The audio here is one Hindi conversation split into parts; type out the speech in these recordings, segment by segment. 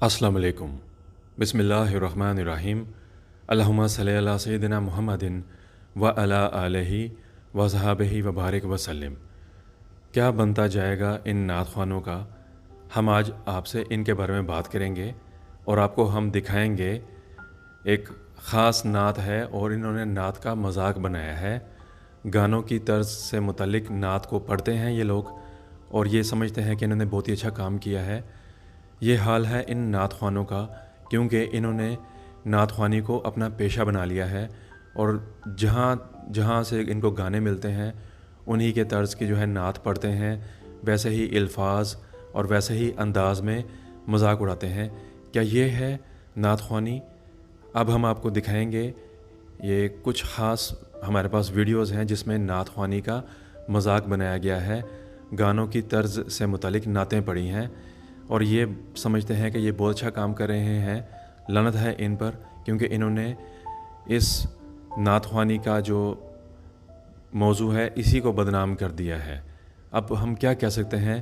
अस्सलाम वालेकुम। बिस्मिल्लाहिर्रहमानिर्रहीम। अल्लाहुम्मा सल्ली अला सय्यिदिना मुहम्मदिन व अला आलिहि व सहाबिहि व बारिक वसल्लम। क्या बनता जाएगा इन नात ख़वानों का। हम आज आपसे इनके बारे में बात करेंगे और आपको हम दिखाएंगे एक ख़ास नात है और इन्होंने नात का मजाक बनाया है। गानों की तर्ज से मुतल्लिक नात को पढ़ते हैं ये लोग और ये समझते हैं कि इन्होंने बहुत ही अच्छा काम किया है। ये हाल है इन नात ख़वानों का क्योंकि इन्होंने नात ख़वानी को अपना पेशा बना लिया है और जहाँ जहाँ से इनको गाने मिलते हैं उन्हीं के तर्ज की जो है नात पढ़ते हैं, वैसे ही अल्फाज और वैसे ही अंदाज में मजाक उड़ाते हैं। क्या ये है नात ख़वानी? अब हम आपको दिखाएंगे ये कुछ ख़ास हमारे पास वीडियोज़ हैं जिसमें नात ख़वानी का मजाक बनाया गया है। गानों की तर्ज से मुतालिक नातें पढ़ी हैं और ये समझते हैं कि ये बहुत अच्छा काम कर रहे हैं। लानत है इन पर क्योंकि इन्होंने इस नात ख़वानी का जो मौजू है इसी को बदनाम कर दिया है। अब हम क्या कह सकते हैं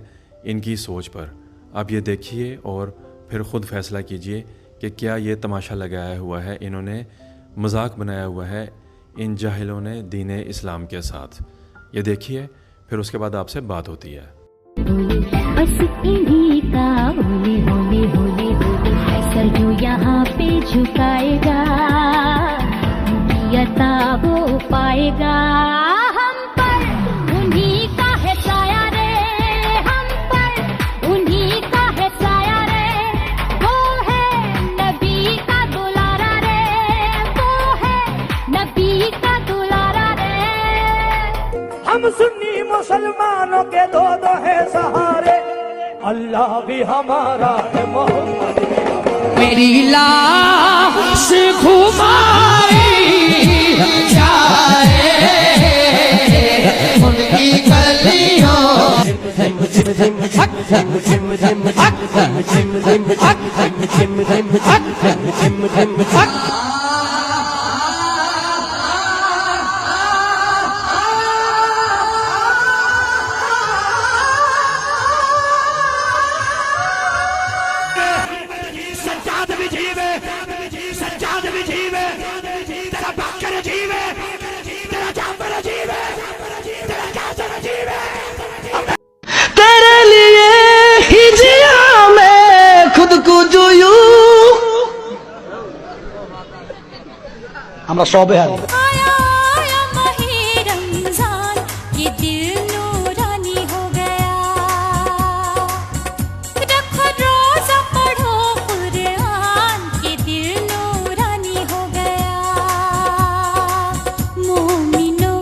इनकी सोच पर। आप ये देखिए और फिर ख़ुद फ़ैसला कीजिए कि क्या ये तमाशा लगाया हुआ है, इन्होंने मजाक बनाया हुआ है इन जाहिलों ने दीन इस्लाम के साथ। ये देखिए फिर उसके बाद आपसे बात होती है। बस इन्हीं का होले होले होले होले है सर जो यहाँ पे झुकाएगा अता वो पाएगा। हम पर उन्हीं का है साया रे, हम पर उन्हीं का है साया रे। वो है नबी का दुलारा रे, वो है नबी का दुलारा रे। हम सुन्नी मुसलमानों के दो है सहारे, अल्लाह भी हमारा है, मोहम्मद मेरी लाश घुमाई जाए उनकी गलियों আমরা সবে হারি। आया आया माहे रमजान ये दिल नूरानी हो गया। रखो रोजा पढ़ो कुरान ये दिल नूरानी हो गया। मोमिनो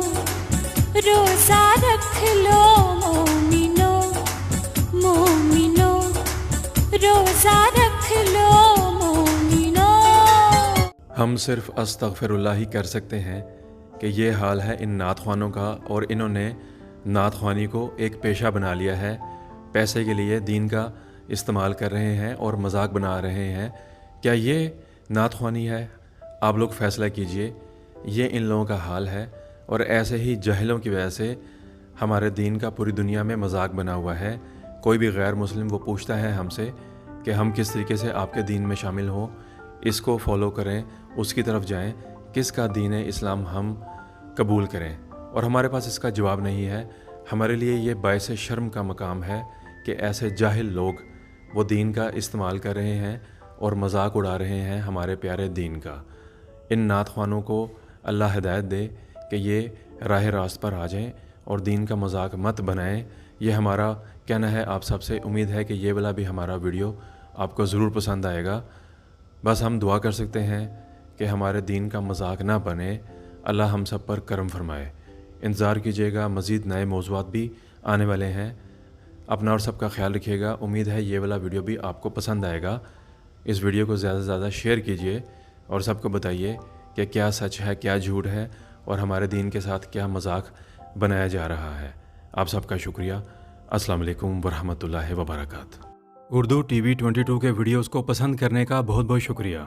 रोजा रख लो, मोमिनो मोमिनो रोजा रख लो। हम सिर्फ अस्तगफिरुल्लाह ही कर सकते हैं कि ये हाल है इन नात ख़वानों का और इन्होंने नात ख़वानी को एक पेशा बना लिया है। पैसे के लिए दीन का इस्तेमाल कर रहे हैं और मजाक बना रहे हैं। क्या ये नात ख़वानी है? आप लोग फ़ैसला कीजिए। ये इन लोगों का हाल है और ऐसे ही जहलों की वजह से हमारे दीन का पूरी दुनिया में मजाक बना हुआ है। कोई भी गैर मुस्लिम वो पूछता है हमसे कि हम किस तरीके से आपके दीन में शामिल हों, इसको फॉलो करें, उसकी तरफ जाएं, किसका दीन इस्लाम हम कबूल करें। और हमारे पास इसका जवाब नहीं है। हमारे लिए ये बायस शर्म का मकाम है कि ऐसे जाहिल लोग वो दीन का इस्तेमाल कर रहे हैं और मजाक उड़ा रहे हैं हमारे प्यारे दीन का। इन नात ख़वानों को अल्लाह हिदायत दे कि ये राह रास्त पर आ जाएं और दीन का मजाक मत बनाएं। ये हमारा कहना है आप सबसे। उम्मीद है कि ये वाला भी हमारा वीडियो आपको ज़रूर पसंद आएगा। बस हम दुआ कर सकते हैं कि हमारे दीन का मजाक ना बने। अल्लाह हम सब पर करम फरमाए। इंतज़ार कीजिएगा, मज़ीद नए मौज़ूआत भी आने वाले हैं। अपना और सबका ख्याल रखिएगा। उम्मीद है ये वाला वीडियो भी आपको पसंद आएगा। इस वीडियो को ज़्यादा से ज़्यादा शेयर कीजिए और सबको बताइए कि क्या सच है, क्या झूठ है और हमारे दीन के साथ क्या मजाक बनाया जा रहा है। आप सबका शुक्रिया। अस्सलाम वालेकुम वरहमतुल्लाहि वबरकातुहू। उर्दू TV 22 के वीडियोज़ को पसंद करने का बहुत बहुत शुक्रिया।